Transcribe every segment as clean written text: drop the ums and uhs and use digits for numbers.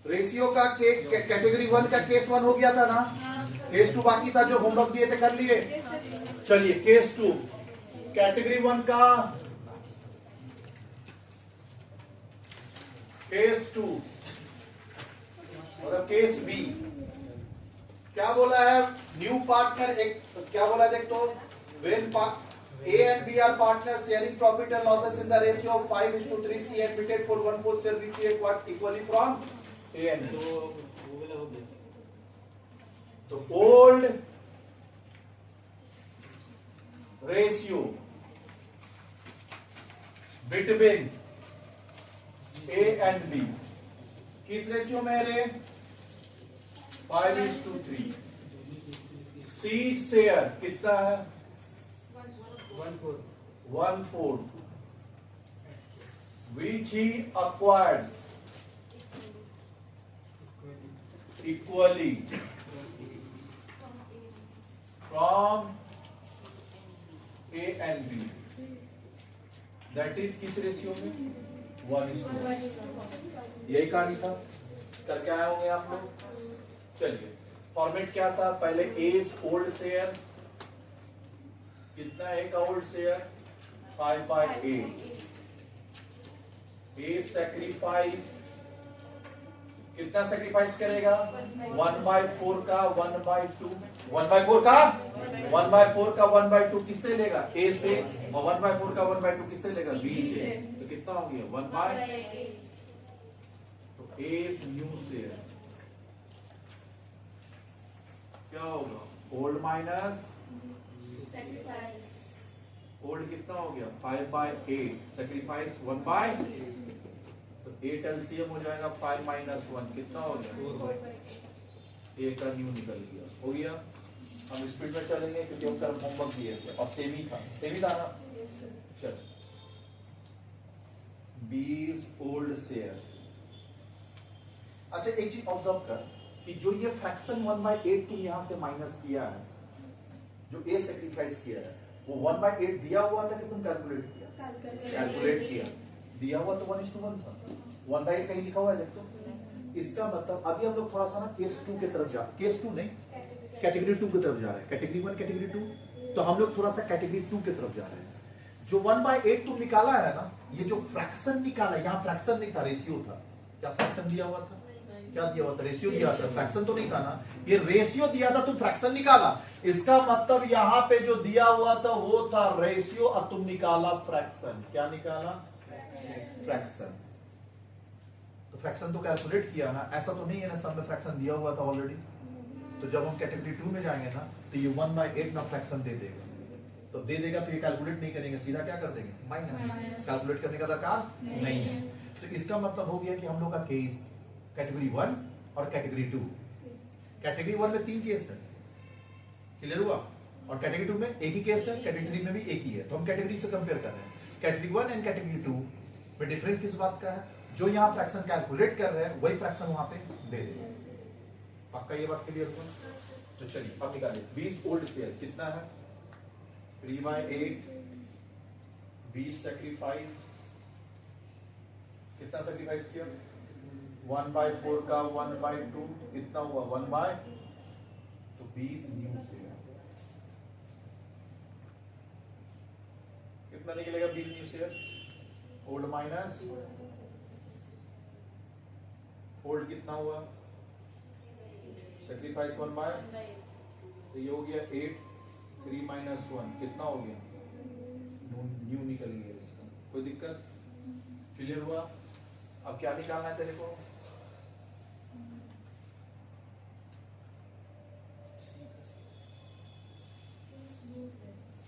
Ratio का category 1 का case 1 हो गया था ना, केस 2 बाकी था, जो होमवर्क दिए थे कर लिए। चलिए केस 2, कैटेगरी 1 का केस 2 और केस बी क्या बोला है? न्यू पार्टनर एक क्या बोला है देख तो, when A and B are partners sharing profit and losses in the ratio of 5:3, C admitted for 1/4 share which he acquired equally from A and B. तो old ratio between A and B किस ratio में है रे? 5:3। C share कितना है? 1/4 which he acquired equally from A and B, that is किस ratio में? 1:1। यही कहानी था, करके आए होंगे आप लोग। चलिए फॉर्मेट क्या था? पहले A ओल्ड शेयर कितना है का ओल्ड शेयर? 5/8। ए सैक्रिफाइस कितना सैक्रिफाइस करेगा? 1/4 का 1/2, 1/4 का 1/4 का 1/2 किससे लेगा? ए से। और 1/4 का 1/2 किससे लेगा? बी से। तो कितना हो गया? 1/8। तो ए न्यू शेयर क्या होगा? ओल्ड माइनस ओल्ड कितना हो गया? 5/8 सैक्रिफाइस 1/, तो 8 एलसीएम हो जाएगा 5 - 1 कितना हो गया? 4 का न्यू निकल गया। हो गया। हम स्पीड में चलेंगे क्योंकि हम कल होमवर्क दिए थे और सेमी था ना। चल 20 ओल्ड शेयर। अच्छा एक चीज ऑब्जर्व कर कि जो ये फ्रैक्शन 1/8 तुम यहां से माइनस किया है, जो ए सैक्रिफाइस किया है, वो 1/8 दिया हुआ था कि तुम कैलकुलेट किया? कैलकुलेट किया। दिया हुआ तो 1:1 था। 1/8 कहीं लिखा हुआ है देख तो। इसका मतलब अभी हम लोग थोड़ा सा ना केस 2 की तरफ जा, केस 2 नहीं कैटेगरी 2 की तरफ जा रहे हैं। कैटेगरी 1 कैटेगरी 2, तो हम लोग थोड़ा सा कैटेगरी 2 की तरफ जा रहे हैं। जो 1/8 तुम निकाला है ना, ये जो फ्रैक्शन निकाला, यहाँ फ्रैक्शन नहीं था, रेशियो था। क्या फ्रैक्शन दिया हुआ था? क्या दिया हुआ था? रेशियो दिया था, फ्रैक्शन तो नहीं था ना। ये रेशियो दिया था, तुम फ्रैक्शन निकाला। इसका मतलब यहाँ पे जो दिया हुआ था वो था रेशियो और तुम निकाला फ्रैक्शन। क्या निकाला? फ्रैक्शन। तो फ्रैक्शन तो कैलकुलेट किया ना, ऐसा तो नहीं है ना सब में फ्रैक्शन दिया हुआ था ऑलरेडी। तो जब हम कैटेगरी 2 में जाएंगे ना, तो ये 1/8 ना फ्रैक्शन दे देगा। तो दे देगा तो ये कैलकुलेट नहीं करेंगे, सीधा क्या कर देंगे? माइनस। कैलकुलेट करने का दरकार नहीं है। तो इसका मतलब हो गया कि हम लोग का केस कैटेगरी 1 और कैटेगरी 2। कैटेगरी 1 में 3 केस है, क्लियर हुआ? और कैटेगरी 2 में एक ही केस है, कैटेगरी 3 में भी एक ही है। तो हम कैटेगरी से कंपेयर कर रहे हैं। कैटेगरी 1 एंड कैटेगरी 2 में डिफरेंस किस बात का है? जो यहाँ फ्रैक्शन कैलकुलेट कर रहे हैं वही फ्रैक्शन वहां पे दे देंगे। पक्का ये बात क्लियर हुआ? तो चलिए अब निकालिए। 20 ओल्ड शेयर कितना है? 3/8। 20 सैक्रिफाइस कितना सैक्रिफाइस किया? 1/4 का 1/2 कितना हुआ? 1/, तो 20 न्यू शेयर कितना निकलेगा? 20 new share. Old minus old कितना हुआ? सैक्रिफाइस 1/, तो ये हो गया 8। 3 - 1 कितना हो गया? न्यू निकल गया इसका। कोई दिक्कत? क्लियर हुआ? अब क्या निकालना है तेरे को?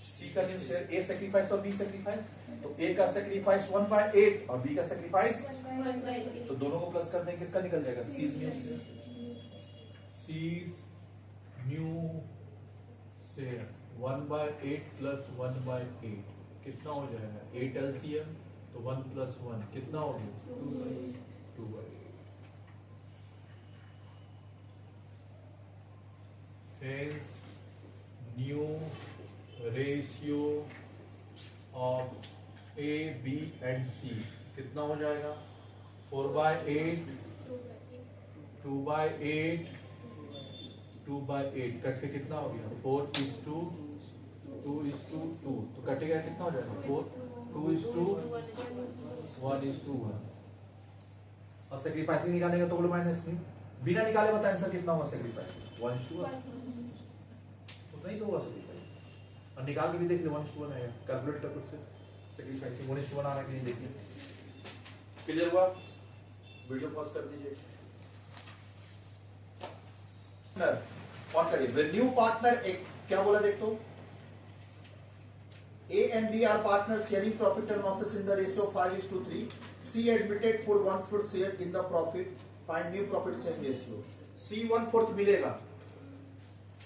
सी का न्यू शेयर। ए सैक्रिफाइस और बी सैक्रिफाइस, तो ए का सैक्रिफाइस 1/8 और बी का सैक्रिफाइस 1/8, तो दोनों को प्लस कर देंगे, किसका निकल जाएगा? सी न्यू शेयर। सी न्यू शेयर 1/8 प्लस 1/8 कितना हो जाएगा? 8 एलसीएम, तो 1 + 1 कितना हो गया? 2/8। Hence new ratio of A B and C कितना हो जाएगा 4/8 2/8 2/8 कट के कितना हो गया 4:2 2:2 तो कटेगा कितना हो जाएगा 4 2:1:1 और सेक्रीफाइसिंग निकालेंगे तो बोलो -3 बिना निकाले बता आंसर कितना होगा सेक्रीफाइस 1:1 तो नहीं तो हुआ सेक्रीफाइस और निकाल के भी देख लो 1:1 आएगा कैलकुलेट कर उससे सेक्रीफाइसिंग 1:1 आना कि नहीं देखिए क्लियर हुआ वीडियो पॉज कर दीजिए और करिए द न्यू पार्टनर एक क्या बोला देख तो A and B are partners sharing profit and losses in the ratio of 5:3. C admitted for 1/4 share in the profit. Find new profit sharing ratio. C 1/4 मिलेगा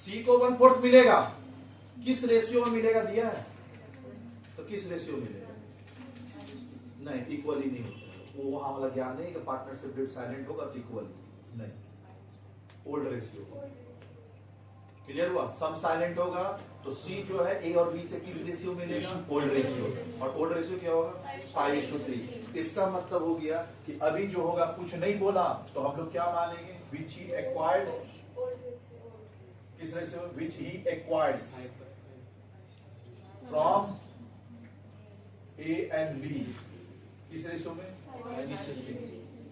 C को 1/4 मिलेगा किस रेशियो में मिलेगा दिया है तो किस रेशियो मिलेगा नहीं इक्वली नहीं होता वो वहां वाला ज्ञान नहीं कि पार्टनरशिप डेट साइलेंट होगा तो इक्वली नहीं ओल्ड रेशियो क्लियर हुआ सम साइलेंट होगा तो C जो है A और B से किस रेशियो मिलेगा ओल्ड रेशियो और ओल्ड रेशियो क्या होगा 5:3 इसका मतलब हो गया कि अभी जो होगा कुछ नहीं बोला तो हम लोग क्या मानेंगे विच ही एक्वायर्ड किस ratio which he acquired from A and B किस रेशियो में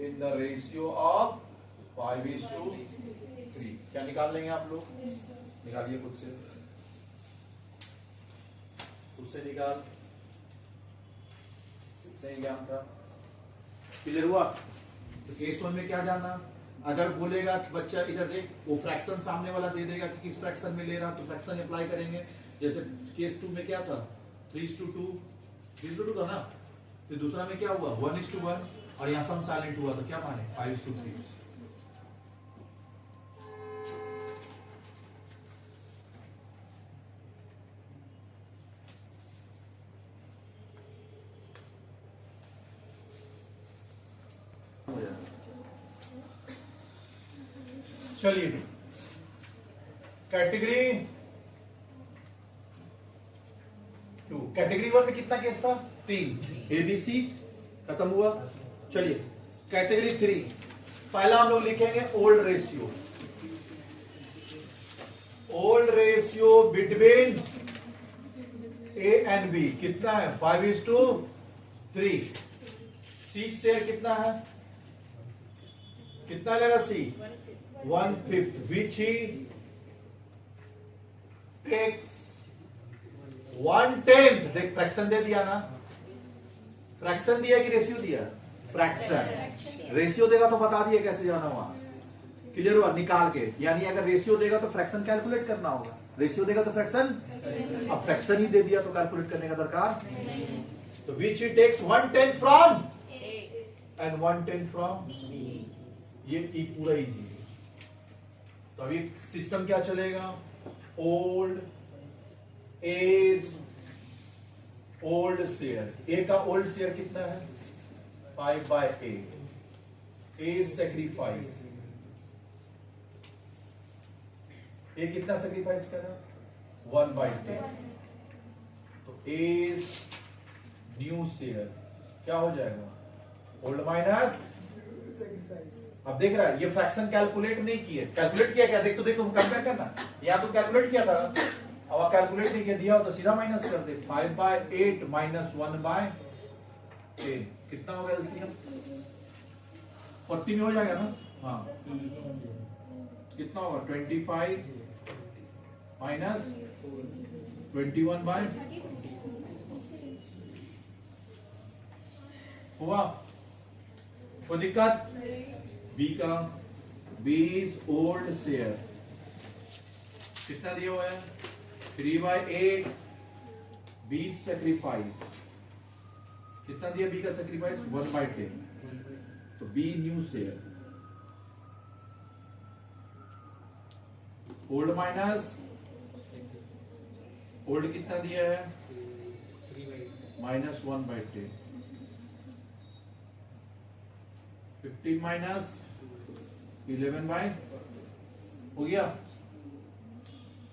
इन द रेशियो ऑफ 5:3 क्या निकाल लेंगे आप लोग निकालिए खुद से निकाल नहीं ज्ञान था क्लियर हुआ तो केस 1 में क्या जानना अगर बोलेगा कि बच्चा इधर देख वो फ्रैक्शन सामने वाला दे देगा कि किस फ्रैक्शन में ले रहा तो फ्रैक्शन अप्लाई करेंगे जैसे केस 2 में क्या था 3:2 था ना फिर दूसरा में क्या हुआ 1:1 और यहां सम साइलेंट हुआ तो क्या माने 5:3 चलिए कैटेगरी 2 कैटेगरी 1 में कितना केस था 3 ABC खत्म हुआ चलिए कैटेगरी 3 पहला हम लोग लिखेंगे old ratio between A and B कितना है 5:3 C शेयर कितना है कितना लेगा C 1/5 which he takes 1/10 देख फ्रैक्शन दे दिया ना फ्रैक्शन दिया कि रेशियो दिया फ्रैक्शन रेशियो देगा तो बता दिए कैसे जाना वहां क्लियर हुआ निकाल के यानी अगर रेशियो देगा तो फ्रैक्शन कैलकुलेट करना होगा रेशियो देगा तो फ्रैक्शन अब फ्रैक्शन ही दे दिया तो कैलकुलेट करने का दरकार तो which he takes 1/10 from and 1/10 from ये पूरा इजी तो अभी सिस्टम क्या चलेगा ओल्ड एज ओल्ड शेयर ए का ओल्ड शेयर कितना है 5/8 एज सेक्रीफाइस ए कितना सेक्रीफाइस कर रहा 1/10 तो एज न्यू शेयर क्या हो जाएगा ओल्ड माइनस अब देख रहा है ये फ्रैक्शन कैलकुलेट नहीं किए कैलकुलेट किया क्या देख तो कंपेयर करना यहाँ तो कैलकुलेट किया था अब कैलकुलेट नहीं किया दिया हो तो सीधा माइनस कर दे 5/8 - 1/10 कितना होगा एलसीएम 40 में हो जाएगा ना हाँ कितना होगा 25 - 21/, हुआ कोई दिक्कत बी का बी इज ओल्ड शेयर कितना दिया हुआ है 3/8 बी सेक्रीफाइस कितना दिया बी का सेक्रीफाइस 1/10 तो B new share old minus old कितना दिया है -1/10 15 - 11/, हो गया।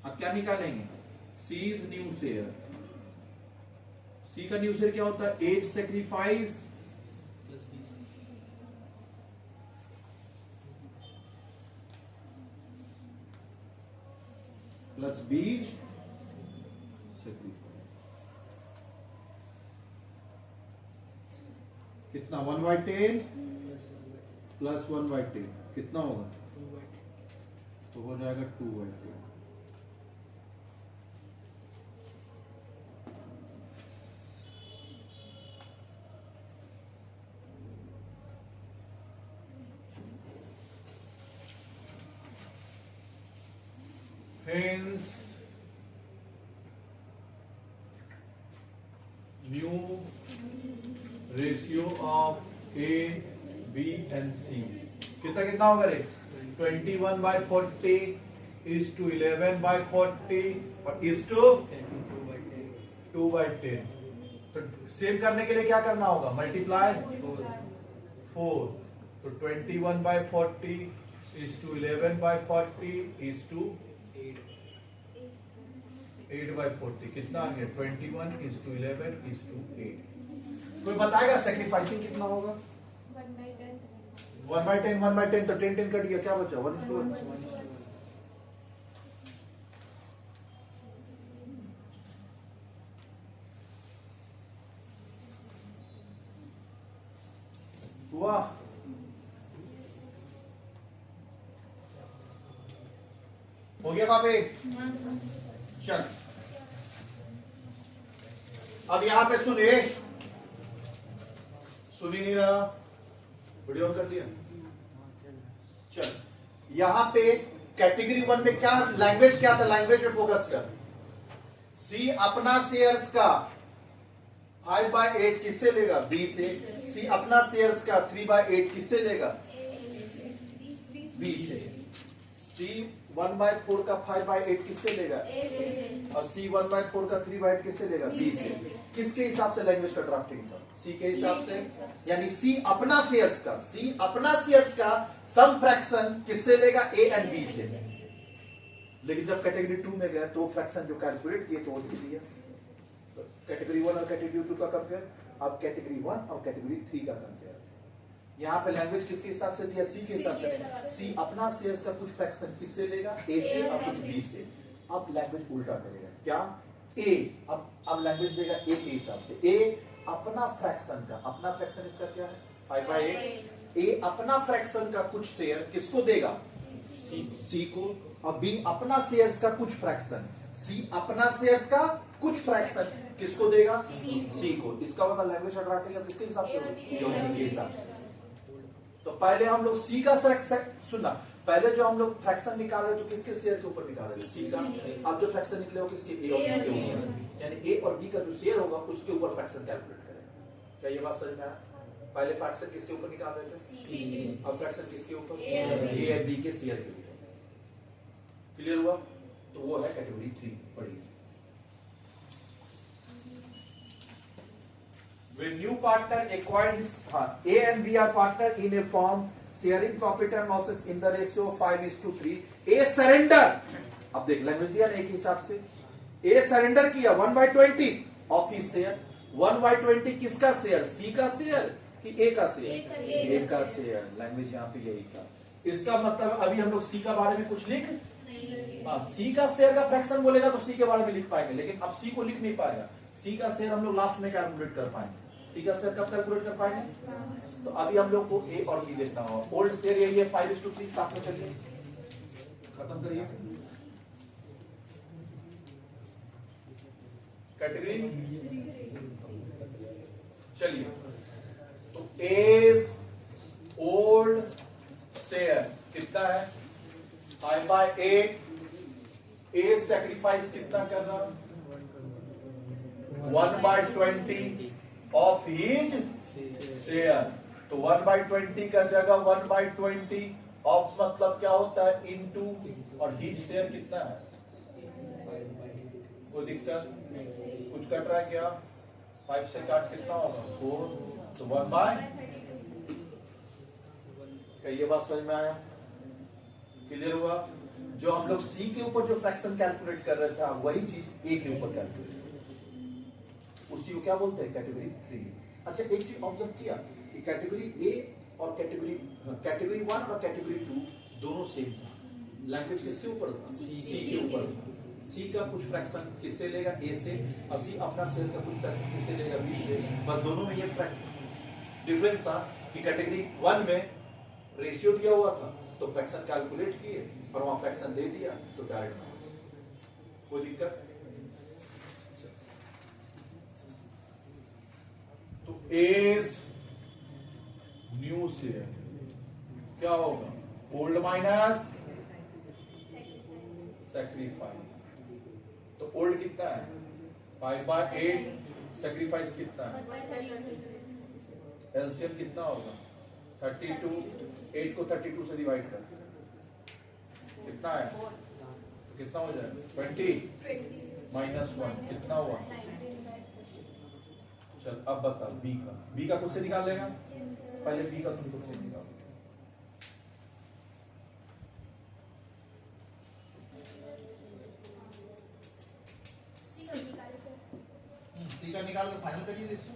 अब क्या निकालेंगे सी इज न्यू शेयर सी का न्यू शेयर क्या होता है? 8 सेक्रीफाइस प्लस बी सेक्रीफाइस कितना? 1/10 प्लस 1/10 कितना होगा? तो हो जाएगा 2/10। Hence, new ratio of A, B and C कितना कितना होगा रे? 21/40 is to 11/40 और is to 2/10। तो सेव करने के लिए क्या करना होगा? मल्टीप्लाई 4। तो 21/40 is to 11/40 is to 8/40 कितना आ गया? 21 is to 11 is to 8। कोई बताएगा सेक्रीफाइसिंग कितना होगा? 1/10 1/10 तो 10 कट गया, क्या बचा? 1:1। हुआ? हो गया पापे? चल अब यहां पे सुनिए, सुन ही नहीं रहा, वीडियो ऑन कर दिया। चल यहां पे कैटेगरी 1 में क्या लैंग्वेज क्या था? लैंग्वेज पे फोकस कर। सी अपना शेयर्स का 5/8 किससे लेगा? बी से। सी अपना शेयर्स का 3/8 किससे लेगा? बी से। सी 1/4 का 5/8 किससे लेगा? और सी 1/4 का 3/8 किससे लेगा? बी से। किसके हिसाब से लैंग्वेज का ड्राफ्टिंग था? सी के हिसाब से। यानी सी अपना शेयर्स का सम फ्रैक्शन किससे लेगा? ए एंड बी से। लेकिन जब कैटेगरी 2 में गया तो फ्रैक्शन जो कैलकुलेट किए तो वो लिख दिया। कैटेगरी 1 और कैटेगरी 2 का कंपेयर, अब कैटेगरी 1 और कैटेगरी 3 का कंपेयर। यहाँ पे लैंग्वेज किसके हिसाब से दिया? सी के हिसाब से। सी अपना शेयर्स का कुछ फ्रैक्शन किससे लेगा? ए से और कुछ बी से। अब लैंग्वेज उल्टा करेगा, क्या? ए अब लैंग्वेज देगा ए के हिसाब से। ए अपना फ्रैक्शन का, अपना फ्रैक्शन इसका क्या है? 5/8। ए अपना फ्रैक्शन का कुछ शेयर किसको देगा? सी को। और बी अपना शेयर्स का कुछ फ्रैक्शन, सी अपना शेयर्स का कुछ फ्रैक्शन किसको देगा? सी को। इसका मतलब लैंग्वेज ड्राफ्टिंग किसके हिसाब से? के हिसाब से। तो पहले हम लोग सी का सुनना, पहले जो हम लोग फ्रैक्शन निकाल रहे तो किसके शेयर के ऊपर निकाल रहे? सी का। अब जो फ्रैक्शन निकले हो किसके? ए और बी के ऊपर। यानी ए और बी का जो शेयर होगा उसके ऊपर फ्रैक्शन कैलकुलेट करेंगे। क्या ये बात समझ में आया? पहले फ्रैक्शन किसके ऊपर निकाल रहे थे? सी। अब फ्रैक्शन किसके ऊपर? ए और बी के शेयर के ऊपर। क्लियर हुआ? तो वो है कैटेगरी 3। पढ़िए। When new partner acquired his A and B are partner in a firm sharing profit and losses in the ratio 5:3. A surrender, अब देख लैंग्वेज दिया ना एक हिसाब से। A सरेंडर किया 1/20 ऑफ हिज शेयर। 1/20 किसका शेयर? सी का शेयर कि ए का शेयर? ए का शेयर। लैंग्वेज यहाँ पे यही था। इसका मतलब अभी हम लोग सी का बारे में कुछ लिख सी का शेयर का फ्रैक्शन बोलेगा तो सी के बारे में लिख पाएंगे, लेकिन अब सी को लिख नहीं पाएगा। सी का शेयर हम लोग लास्ट में कैलकुलेट कर पाएंगे। सी का शेयर कब कैलकुलेट कर पाएंगे? तो अभी हम लोग को ए और बी देखना होगा। ओल्ड शेयर यही है 5:3। साथ में चलिए खत्म करिए कैटेगरी। चलिए तो एज ओल्ड शेयर कितना है? 5/8। एज सैक्रिफाइस कितना कर रहा? 1/20 ऑफ हिज शेयर। तो 1/20 का जगह 1/20 ऑफ मतलब क्या होता है? इनटू, और हिज शेयर कितना है? कोई दिक्कत? कुछ कट रहा है क्या? 5 से काट कितना होगा? 4। तो 1/, क्या ये बात समझ में आया? क्लियर हुआ? जो हम लोग सी के ऊपर जो फ्रैक्शन कैलकुलेट कर रहे थे वही चीज ए के ऊपर कैलकुलेट। उसी को क्या बोलते हैं, कैटेगरी 3। अच्छा एक चीज ऑब्जर्व किया कि कैटेगरी ए और कैटेगरी 1 और कैटेगरी 2 दोनों सेम था। लैंग्वेज किसके ऊपर था, सी के ऊपर था। सी का कुछ फ्रैक्शन किससे लेगा, ए से, और सी अपना सेल्स का कुछ फ्रैक्शन किससे लेगा, बी से। बस दोनों में ये डिफरेंस था कि कैटेगरी 1 में रेशियो दिया हुआ था तो फ्रैक्शन कैलकुलेट किए और वहां फ्रैक्शन दे दिया तो डायरेक्ट माइनस। कोई दिक्कत? तो एज न्यू से क्या होगा, ओल्ड माइनस सैक्रिफाइस। तो ओल्ड कितना है 5/8, सैक्रिफाइस कितना है, एलसीएम कितना होगा 32, 8 को 32 से डिवाइड कर कितना है, तो कितना हो जाएगा 20 माइनस 1 कितना हुआ। चल अब बता बी का खुद से निकाल लेगा, पहले बी का तुम खुद से निकाल। सी का निकाल के फाइनल करिए रेशियो,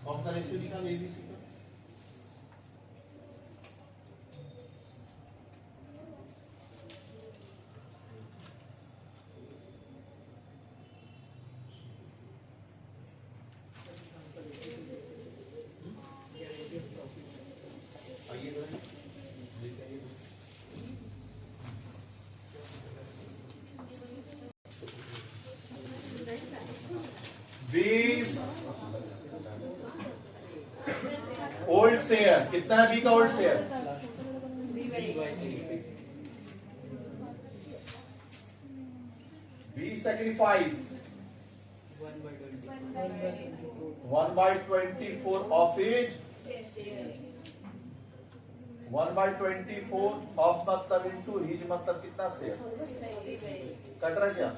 कौन का रेशियो निकाल एबीसी का। ओल्ड शेयर कितना है, बी का old share B sacrifice 1/24 of is 1/24 of मतलब इनटू हिज मतलब कितना शेयर कट रहा क्या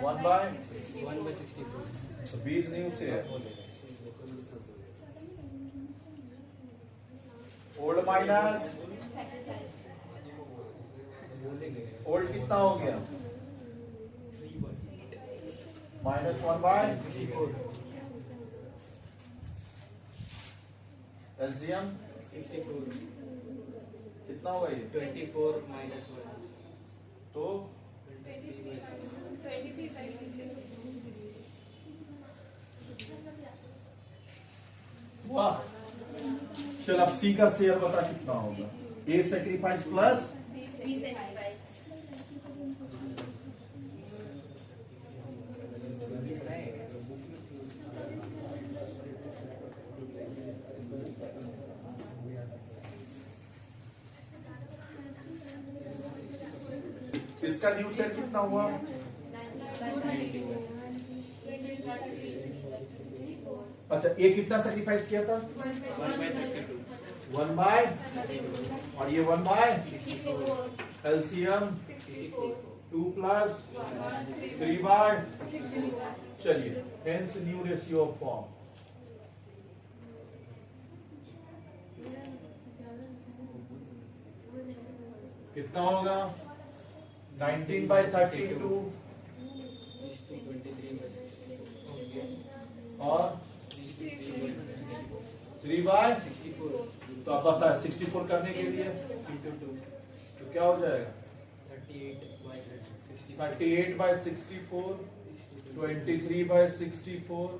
1/64 20 new share old minus old कितना हो गया -1/64 एलसीएम कितना होगा ये 24 माइनस 1 तो वाह। चल अब सी का शेयर बता कितना होगा, ए सैक्रिफाइस प्लस बी सैक्रिफाइस। इसका न्यू शेयर कितना हुआ, अच्छा ए कितना सैक्रिफाइस किया था 1 बाय और ये 1 बाय एलसीएम 2 प्लस 3 बाय। चलिए hence new ratio of form कितना होगा 19/32 और 3/64। तो आप बता 64 करने के लिए तो क्या हो जाएगा 38/64 23/64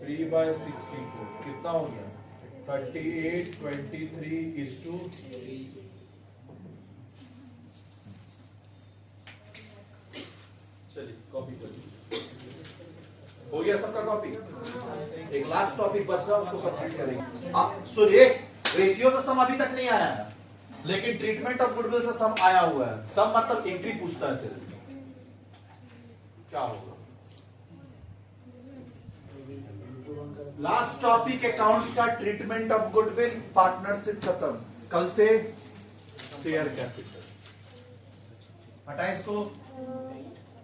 3/64 कितना हो गया 38 23:3। चलिए कॉपी कर हो गया सबका कॉपी। एक लास्ट टॉपिक बच रहा है उसको कंप्लीट करेंगे। सो रेशियो से सम अभी तक नहीं आया है लेकिन ट्रीटमेंट ऑफ गुडविल से सम आया हुआ है। सम मतलब एंट्री पूछता है तेरे से क्या होगा। लास्ट टॉपिक अकाउंट्स का ट्रीटमेंट ऑफ गुडविल पार्टनरशिप खत्म। कल से शेयर कैपिटल हटाए इसको,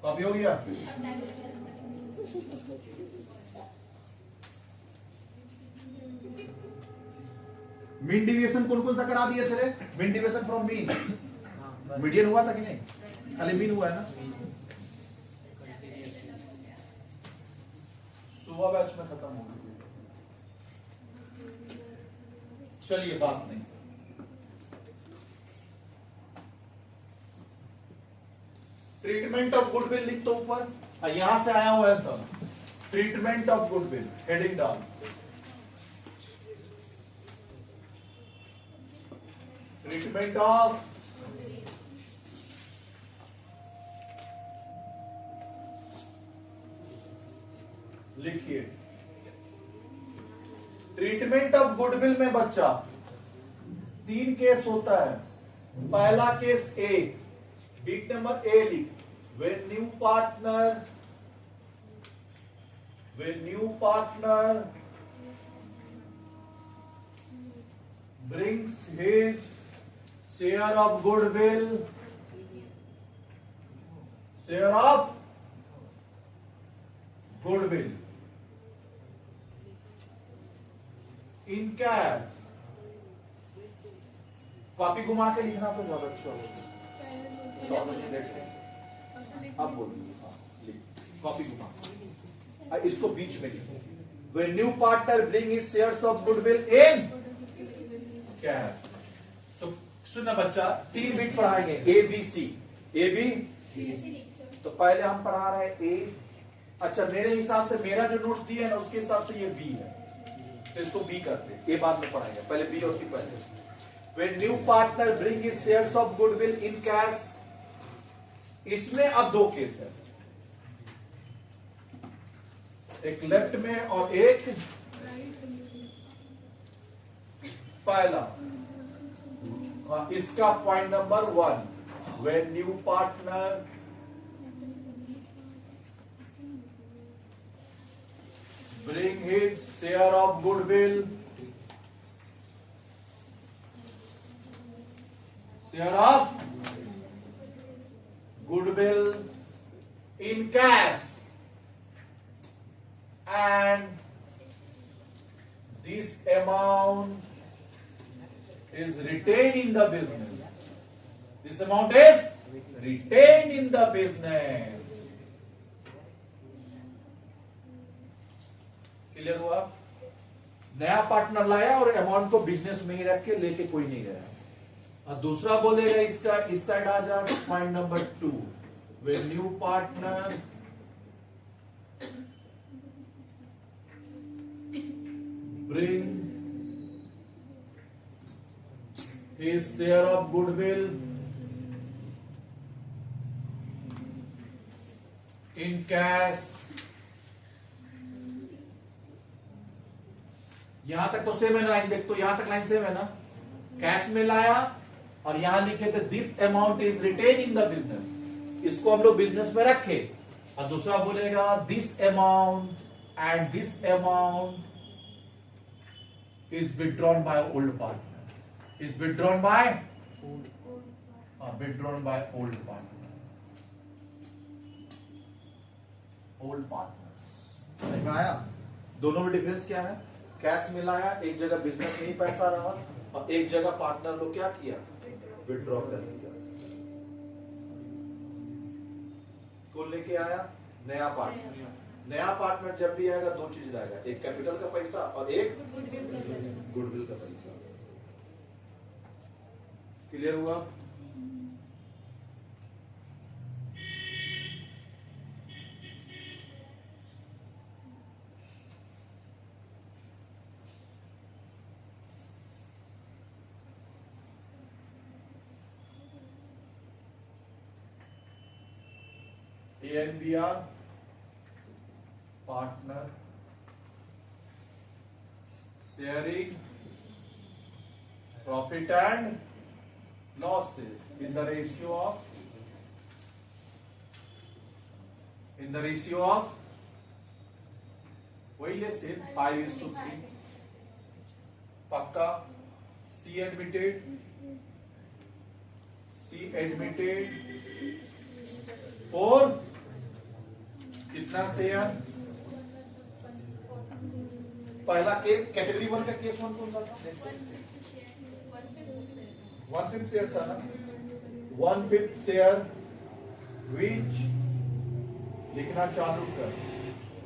कॉपी हो गया। मीन डिविएशन कौन कौन सा करा दिया चले, mean deviation from mean median हुआ था कि नहीं खाली मीन हुआ है ना। सुबह बैच में खत्म हो गई। चलिए बात नहीं। ट्रीटमेंट ऑफ गुडविल लिख दो ऊपर, यहां से आया हुआ है सब। ट्रीटमेंट ऑफ गुडविल हेडिंग डाल। ट्रीटमेंट ऑफ लिखिए। ट्रीटमेंट ऑफ गुडविल में बच्चा 3 केस होता है। पहला case A, bit number A लिख। when new partner brings his share of goodwill in cash। Copy घुमा के लिखना तो ज्यादा अच्छा होगा। अब बोलिए, कॉपी घुमा, इसको बीच में लिखो। When new partner bring his shares of goodwill in cash। तो सुनना बच्चा, 3 बिट पढ़ाएंगे, A B C. A B C. तो पहले हम पढ़ा रहे हैं ए। अच्छा, मेरे हिसाब से मेरा जो नोट्स दिया है ना, उसके हिसाब से ये बी है, तो इसको बी करते हैं। ए बाद में पढ़ाएंगे, पहले बी और सी पहले। When new partner bring his shares of goodwill in cash। इसमें अब 2 केस है, एक लेफ्ट में और एक पहला। इसका point number 1, when new partner bring his share of goodwill in cash, and this amount is retained in the business। This amount is retained in the business। Clear हुआ? नया पार्टनर लाया और अमाउंट को बिजनेस में ही रख के लेके कोई नहीं गया। और दूसरा बोलेगा इसका, इस साइड आ जा, point number 2, when new partner bring his share of goodwill in cash। यहां तक तो सेम है ना लाइन, देख तो यहां तक लाइन सेम है ना। कैश में लाया और यहां लिखे थे this amount is retained in the business, इसको हम लोग बिजनेस में रखे। और दूसरा बोलेगा this amount and this amount is withdrawn by old partner, is withdrawn by old partner। समझ में आया? दोनों में डिफरेंस क्या है? कैश में लाया, एक जगह बिजनेस में ही पैसा रहा, और एक जगह पार्टनर लोग क्या किया, विथड्रॉ कर लिया। कौन लेके आया? नया पार्टनर। नया पार्टनर जब भी आएगा 2 चीज लाएगा, एक कैपिटल का पैसा और एक गुडविल का पैसा। क्लियर हुआ? ANBR partner sharing profit and losses in the ratio of वही है सेम 5:3। पक्का? C admitted और कितना शेयर? पहला केस कैटेगरी 1 का केस 1 कौन सा था? 1/5 शेयर था ना। 1/5 शेयर विच लिखना चालू कर,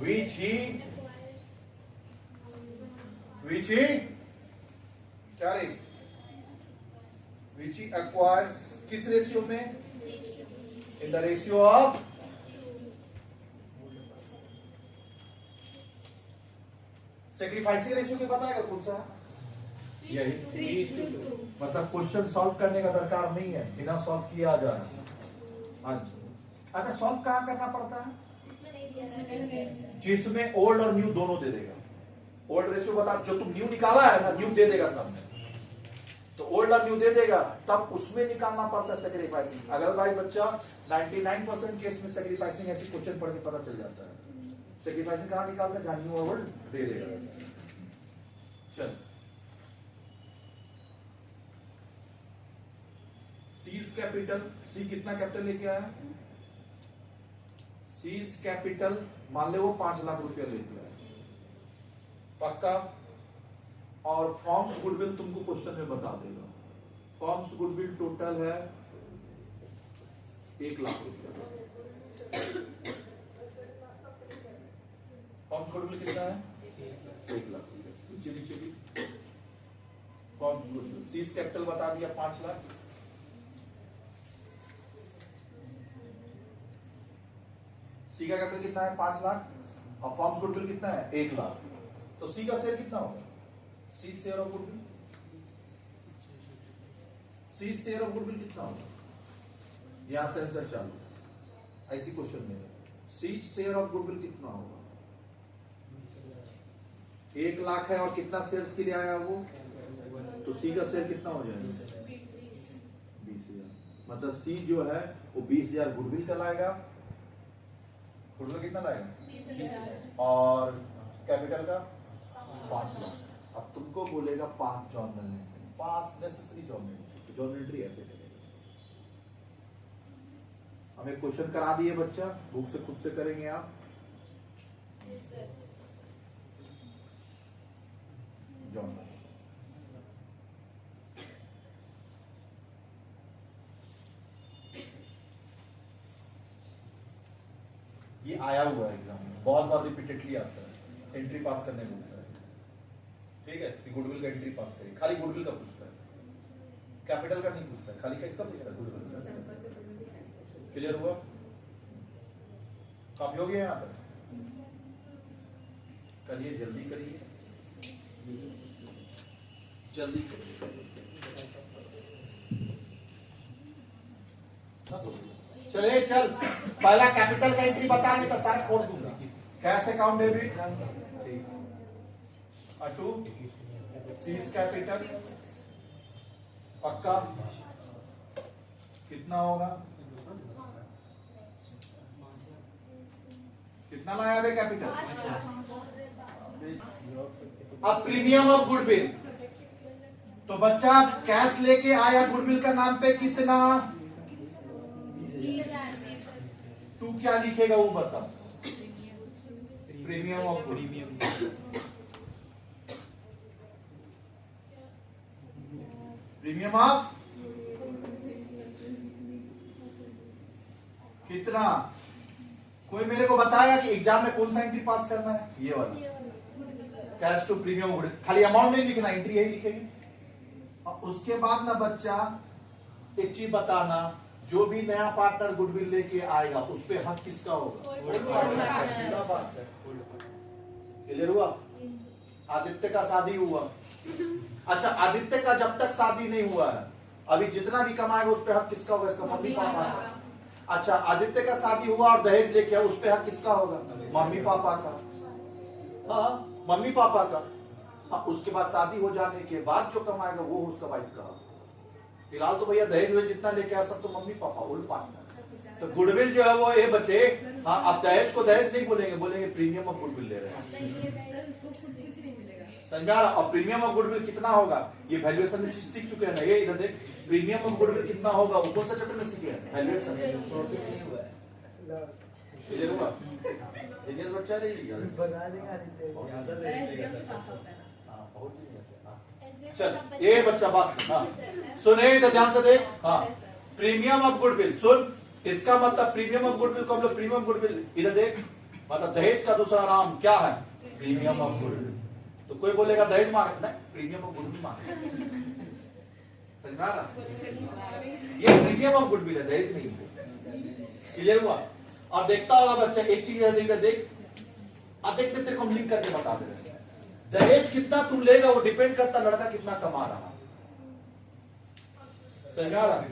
विच ही क्या रे, विच ही एक्वायर्स किस रेशियो में, in the ratio of sacrificing ratio के बताएगा कौन सा, यही 3:2। मतलब क्वेश्चन सॉल्व करने का दरकार नहीं है, बिना सॉल्व किया जा रहा है। अच्छा सॉल्व कहां करना पड़ता है, जिसमें ओल्ड और न्यू दोनों दे देगा। ओल्ड रेशियो बता, जो तुम न्यू निकाला है ना, न्यू दे देगा सामने, तो ओल्ड और न्यू दे देगा, तब उसमें निकालना पड़ता है सेक्रीफाइसिंग। अगर भाई बच्चा 99% केस में सेक्रीफाइसिंग ऐसी क्वेश्चन पढ़ के पता चल जाता है। सेक्रीफाइसिंग कहां निकालता है, जहां न्यू और ओल्ड दे देगा। चल सीज कैपिटल, सी कितना कैपिटल लेके आया, सीज कैपिटल मान ले वो 5 लाख रुपया लेके आया, पक्का। और फॉर्म्स गुडविल तुमको क्वेश्चन में बता देगा। फॉर्म्स गुडविल टोटल है 1 लाख रुपया। फॉर्म्स गुडविल कितना है, 1 लाख रुपया। चलिए फॉर्म्स गुडविल, सीज कैपिटल बता दिया 5 लाख, सी का कैपिटल कितना है 5 लाख, और फॉर्म्स गुडविल कितना है 1 लाख। तो सी का शेयर कितना होगा, C share of goodwill, C share of goodwill कितना होगा, यहां से आंसर चालू। ऐसी क्वेश्चन में सी शेयर ऑफ गुडविल कितना होगा, 1 लाख है और कितना शेयर्स के लिए आया वो, तो सी का शेयर कितना हो जाएगा 20,000। मतलब सी जो है वो 20,000 गुडविल का लाएगा, गुडविल कितना लाएगा, और कैपिटल का 5 लाख। अब तुमको बोलेगा 5 journal entry, 5 necessary journal entry ऐसे करेगा। हमें क्वेश्चन करा दिए बच्चा, बुक से खुद से करेंगे आप। जर्नल ये आया हुआ है एग्जाम में, बहुत बार रिपीटेडली आता है, एंट्री पास करने में होता है। ठीक है, कि गुडविल का एंट्री पास करिए, खाली गुडविल का पूछता है, कैपिटल का नहीं पूछता है, खाली किसका पूछता है, गुडविल का। क्लियर हुआ, कॉपी हो गया यहाँ पर, करिए जल्दी करिए, जल्दी करिए। चलिए चल, पहला कैपिटल का एंट्री बता नहीं तो सारे खोल दूंगा। Cash account debit, ado seize capital पक्का कितना होगा, कितना लाया बे कैपिटल। अब प्रीमियम ऑफ गुडविल, तो बच्चा कैश लेके आया गुडविल का नाम पे कितना, तू क्या लिखेगा वो बता, premium of goodwill, premium of कितना, कोई मेरे को बताएगा कि एग्जाम में कौन सा एंट्री पास करना है, ये वाला कैश टू प्रीमियम गुडविल, खाली अमाउंट नहीं लिखना, एंट्री यही लिखेंगे। और उसके बाद ना बच्चा एक चीज बताना, जो भी नया पार्टनर गुडविल लेके आएगा उस पे हक किसका होगा, सीधा बात है। क्लियर हुआ, आदित्य का शादी हुआ, अच्छा आदित्य का जब तक शादी नहीं हुआ है, अभी जितना भी कमाएगा उस पे हक किसका होगा, इसका मम्मी पापा का। अच्छा आदित्य का शादी हुआ और दहेज लेके आया, उस पे हक किसका होगा, मम्मी पापा का, हाँ मम्मी पापा का। उसके बाद शादी हो जाने के बाद जो कमाएगा वो उसका वाइफ का। फिलहाल तो भैया दहेज में जितना लेके आया सब तो मम्मी पापा ओल्ड पार्टनर। तो गुडविल जो है वो ये बच्चे, हाँ अब दहेज को दहेज नहीं बोलेंगे, बोलेंगे प्रीमियम ऑफ गुडविल ले रहे हैं, समझा। और प्रीमियम ऑफ गुडविल कितना होगा, ये वैल्यूएशन में सीख चुके हैं ना, ये इधर देख, प्रीमियम ऑफ गुडविल कितना होगा, वो कौन सा चैप्टर में सीखे हैं, वैल्यूएशन। क्लियर हुआ, इंजीनियर बच्चा नहीं बना देगा चल ये बच्चा बात, हाँ सुने इधर ध्यान से देख, हाँ प्रीमियम ऑफ गुडविल सुन, इसका मतलब प्रीमियम ऑफ गुडविल को हम लोग प्रीमियम गुडविल, इधर देख, मतलब दहेज का दूसरा नाम क्या है? Premium of goodwill. तो कोई बोलेगा दहेज मांग, नहीं, प्रीमियम ऑफ गुडविल मांग, समझ में आ रहा? ये प्रीमियम ऑफ गुडविल है, दहेज नहीं है। क्लियर हुआ? और देखता होगा बच्चा, एक चीज इधर देख, अब देखते तेरे को हम लिंक करके बता दे रहे हैं। दहेज कितना तुम लेगा वो डिपेंड करता लड़का कितना कमा रहा। समझ आ रहा?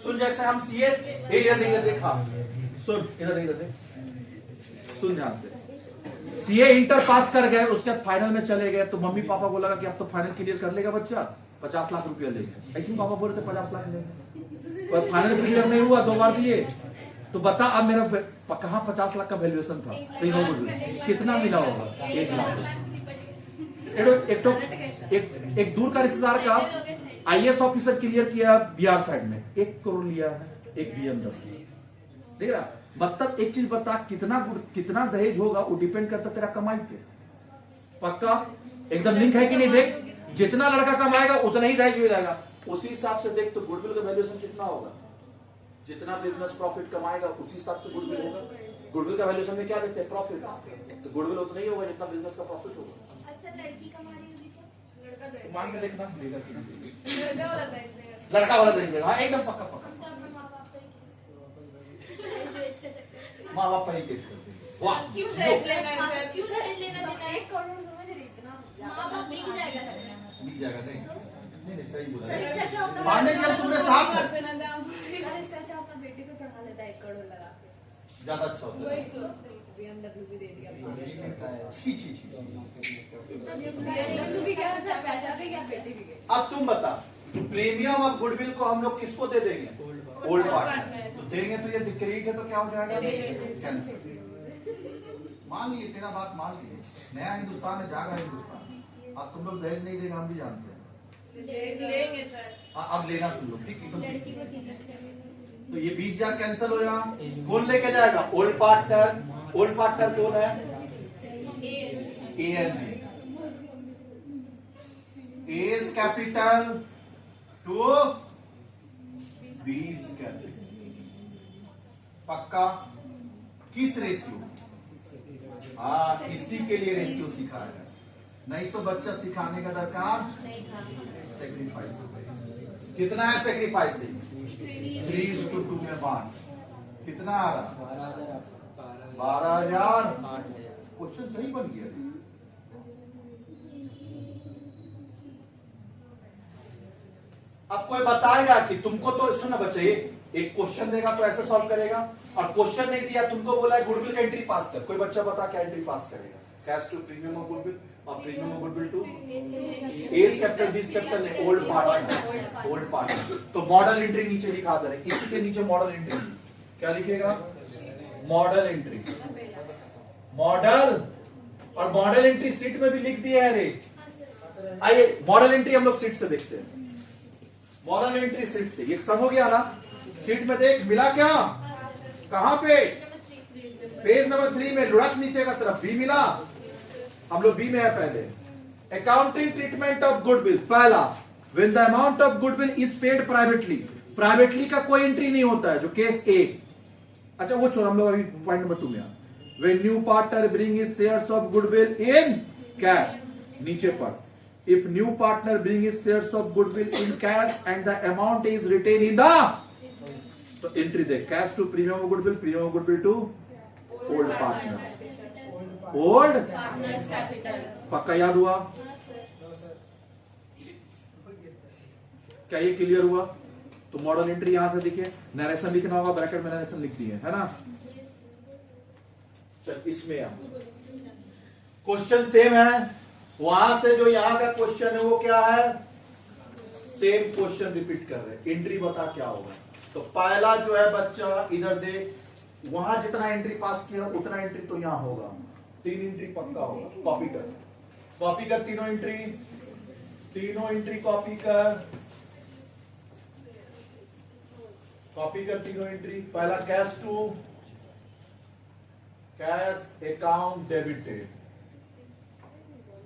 सुन, जैसे हम सीए, इधर देखा, सुन इधर देख, सुन ध्यान से। सीए इंटर पास कर गए, उसके बाद फाइनल में चले गए, तो मम्मी पापा को लगा कि अब तो फाइनल क्लियर कर लेगा बच्चा, 50 लाख रुपया लेगा। ऐसे पापा बोल रहे थे 50 लाख लेंगे, पर फाइनल क्लियर नहीं हुआ, 2 बार दिए। तो बता अब मेरा कहाँ 50 लाख का वैल्यूएशन था, कितना मिला होगा? 1 लाख। एक दूर का रिश्तेदार का आईएएस ऑफिसर क्लियर किया बिहार साइड में, 1 करोड़ लिया है, एक बीएमडब्ल्यू। देख रहा? मतलब एक चीज बता, कितना दहेज होगा वो डिपेंड करता तेरा कमाई पे। पक्का एकदम लिंक है कि नहीं? देख, जितना लड़का कमाएगा उतना ही दहेज मिलेगा, उसी हिसाब से देख तो गुडविल का वैल्यूएशन कितना होगा। जितना बिजनेस प्रॉफिट कमाएगा उसी हिसाब से गुडविल होगा। गुडविल का वैल्यूएशन में क्या देखते हैं? प्रॉफिट। तो गुडविल उतना ही होगा जितना बिजनेस का प्रॉफिट होगा। लड़की कमा रही होगी तो मान के देखना, लड़का वाला दहेज देगा, एकदम पक्का पक्का। माँ बाप पर ही केस करते हैं। वाह, क्यों दहेज लेना है सर? क्यों दहेज लेना देना है? 1 करोड़ समझ रही इतना माँ बाप बिक जाएगा सर। मिल जाएगा? नहीं सही बोला। सर इससे अच्छा अपना मानने के लिए तुमने साथ है, सर इससे अच्छा अपना बेटे को पढ़ा लेता है 1 करोड़ लगा के। ज्यादा अच्छा होता है। BMW भी दे दिया। छी छी छी। BMW भी क्या सर, पैसा भी क्या, बेटी भी क्या? अब तुम बता, प्रीमियम ऑफ गुडविल को हम लोग किसको दे देंगे? Old partner. तो देंगे तो ये क्रेडिट है तो क्या हो जाएगा? कैंसिल। मान लिए, तेरा बात मान लिए, नया हिंदुस्तान है, जागा हिंदुस्तान। अब तुम लोग दहेज नहीं देगा, हम भी जानते हैं। लेंगे सर। अब लेना तुम लोग, ठीक है? तो ये 20,000 कैंसिल हो जाएगा। कौन लेके जाएगा? Old partner. ओल्ड पार्टनर कौन है? A and B. As capital to B's capital. पक्का? किस रेशियो? हाँ, इसी के लिए रेशियो सिखाया है, नहीं तो बच्चा सिखाने का दरकार सेक्रीफाइस। कितना है सेक्रीफाइस? 3:2 में बांट। कितना आ रहा? 12,000। क्वेश्चन सही बन गया। अब कोई बताएगा कि तुमको, तो सुनो बच्चे, एक क्वेश्चन देगा तो ऐसे सॉल्व करेगा, और क्वेश्चन नहीं दिया, तुमको बोला गुडविल का एंट्री पास कर। कोई बच्चा बता क्या एंट्री पास करेगा? Cash to premium of goodwill और premium of goodwill to A's capital B's capital ने ओल्ड पार्टनर। Old partner. तो मॉडल एंट्री नीचे लिखा दे रहे, इसी के नीचे मॉडल एंट्री क्या लिखेगा? Model entry. मॉडल और मॉडल एंट्री सीट में भी लिख दिया है रे। आइए मॉडल एंट्री हम लोग सीट से देखते हैं। मॉडल एंट्री सीट से, ये सम हो गया ना? सीट में देख मिला क्या? कहां पे? पेज नंबर 3 में, लुढ़क नीचे का तरफ बी मिला। हम लोग बी में है पहले। Accounting treatment of goodwill. पहला, when the amount of goodwill is paid privately. Privately का कोई एंट्री नहीं होता है, जो केस ए। अच्छा वो छोड़, हम लोग अभी पॉइंट नंबर 2 में आ। When new partner bring his shares of goodwill in cash, नीचे पर, if new partner bring his shares of goodwill in cash and the amount is retained in the, तो एंट्री दे, cash to premium of goodwill, premium of goodwill to old partner. Old capital. पक्का याद हुआ? क्या ये clear हुआ? तो model entry यहां से लिखे, नरेशन लिखना होगा, ब्रैकेट में नरेशन लिख दिए है ना। चल इसमें क्वेश्चन सेम है, वहां से जो यहां का क्वेश्चन है वो क्या है? सेम क्वेश्चन रिपीट कर रहे हैं। एंट्री बता क्या होगा? तो पहला जो है बच्चा इधर दे, वहां जितना एंट्री पास किया उतना एंट्री तो यहां होगा। 3 एंट्री पक्का होगा। कॉपी कर, कॉपी कर तीनों एंट्री, तीनों एंट्री कॉपी कर, कॉपी कर तीनों एंट्री। पहला cash to cash account debited.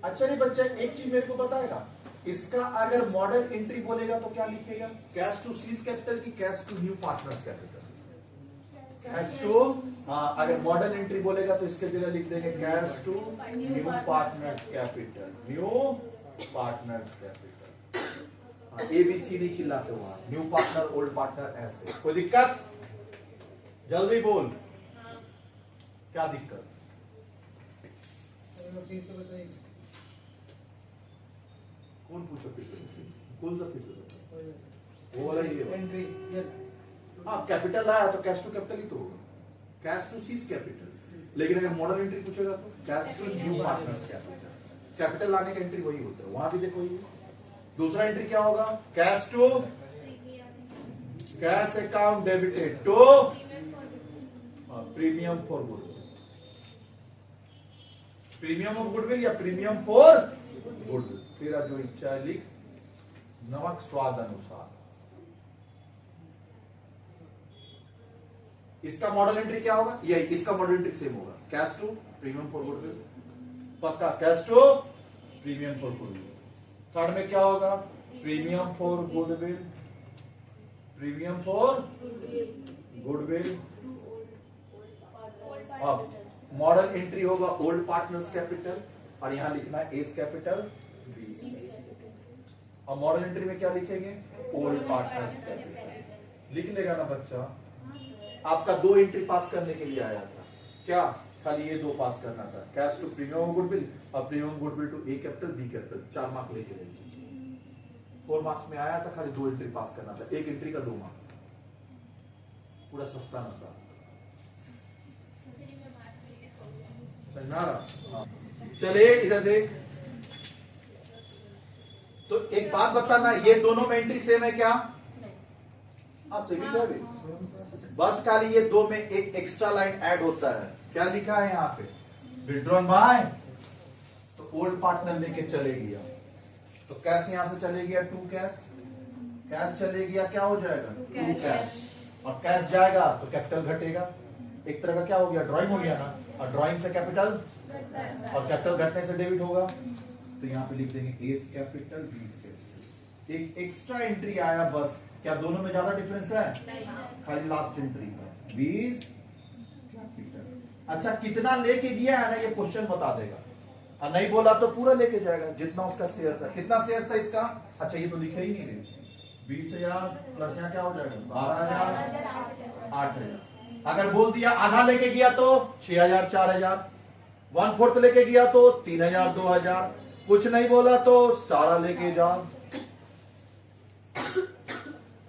अच्छा नहीं बच्चा, एक चीज मेरे को बताएगा, इसका अगर मॉडल एंट्री बोलेगा तो क्या लिखेगा? कैश टू सीज कैपिटल की cash to new partners capital? Cash to, हाँ अगर मॉडल एंट्री बोलेगा तो इसके जगह लिख देंगे cash to new partners capital, new partners capital. A B C D चिल्लाते हुआ, न्यू पार्टनर ओल्ड पार्टनर ऐसे। कोई दिक्कत? जल्दी बोल, क्या दिक्कत? कौन पूछो कौन सा फीस? वो वाला ये एंट्री हाँ कैपिटल आया तो कैश टू कैपिटल ही तो होगा, कैश टू सीज कैपिटल। लेकिन अगर मॉडल एंट्री पूछेगा तो cash to new partners capital, capital लाने का एंट्री वही होता है, वहां भी देखो ये। दूसरा एंट्री क्या होगा? Cash to cash account debited to premium for goodwill, premium of goodwill या प्रीमियम फॉर गुडविल, तेरा जो इच्छा है लिख, नमक स्वाद अनुसार। इसका मॉडल एंट्री क्या होगा? यही, इसका मॉडल एंट्री सेम होगा, cash to premium for goodwill, पक्का cash to premium for goodwill. Third में क्या होगा? Premium for goodwill, premium for goodwill. अब मॉडल एंट्री होगा ओल्ड पार्टनर्स कैपिटल, और यहां लिखना है एस कैपिटल बी। और मॉडल एंट्री में क्या लिखेंगे? Old partners capital. लिख लेगा ना बच्चा? आपका 2 एंट्री पास करने के लिए आया था, क्या खाली ये 2 पास करना था, कैश टू प्रीमियम गुडविल और premium goodwill to A capital B capital, 4 mark लेके जाइए। 4 मार्क्स में आया था, खाली 2 एंट्री पास करना था, एक एंट्री का 2 मार्क, पूरा सस्ता नसा। समझा रहा? चलिए इधर देख, तो एक बात बताना, ये दोनों में एंट्री सेम है क्या? हाँ सेम ही है, बस खाली ये 2 में एक एक्स्ट्रा लाइन ऐड होता है। क्या लिखा है यहाँ पे? विड्रॉन बाय, तो ओल्ड पार्टनर लेके चले गया, तो कैश यहां से चले गया 2 कैश, कैश चले गया क्या हो जाएगा? 2 कैश, और कैश जाएगा तो कैपिटल घटेगा। एक तरह का क्या हो गया? ड्राइंग हो गया ना, और ड्राइंग से कैपिटल, और कैपिटल घटने से डेबिट होगा, तो यहाँ पे लिख देंगे एस कैपिटल बी कैपिटल। एक एक्स्ट्रा एंट्री आया बस, क्या दोनों में ज्यादा डिफरेंस है? खाली लास्ट एंट्री का बीस कैपिटल। अच्छा कितना लेके दिया है ना, ये क्वेश्चन बता देगा, और नहीं बोला तो पूरा लेके जाएगा जितना उसका शेयर था। कितना शेयर था इसका? अच्छा ये तो लिखे ही नहीं रहे, 20,000 प्लस यहाँ क्या हो जाएगा? 12,000, 8,000। अगर बोल दिया आधा लेके गया तो 6,000, 4,000, 1/4 लेके गया तो 3,000, 2,000, कुछ नहीं बोला तो सारा लेके जाओ,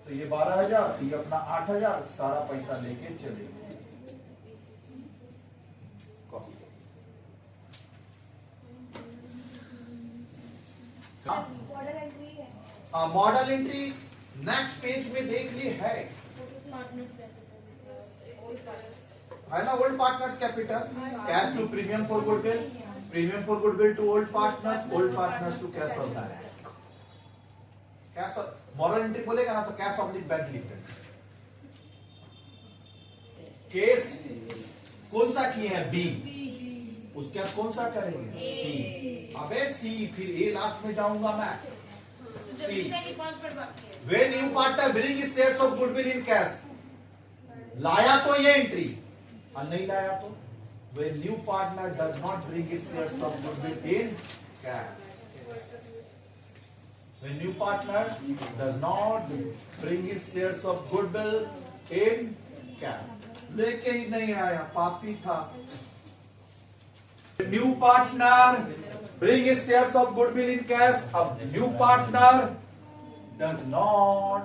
तो ये 12,000, ये अपना 8,000, सारा पैसा लेके चले। मॉडल एंट्री नेक्स्ट पेज में देख ली है ना? Old partners capital, cash to premium for goodwill, premium for goodwill to old partners to cash of bank. Cash model entry बोलेगा ना तो कैश ऑब्लिक बैंक लिख देंगे। केस कौन सा किए हैं? बी, उसके बाद कौन सा करेंगे? सी। अबे सी, फिर ए लास्ट में जाऊंगा मैं। C, when new partner bring his shares of goodwill in cash, लाया तो ये एंट्री, और नहीं लाया तो when new partner does not bring his shares of goodwill in cash, when new partner does not bring his shares of goodwill in cash, लेके ही नहीं आया, पापी था। New partner bring his shares of goodwill in cash, अब new partner does not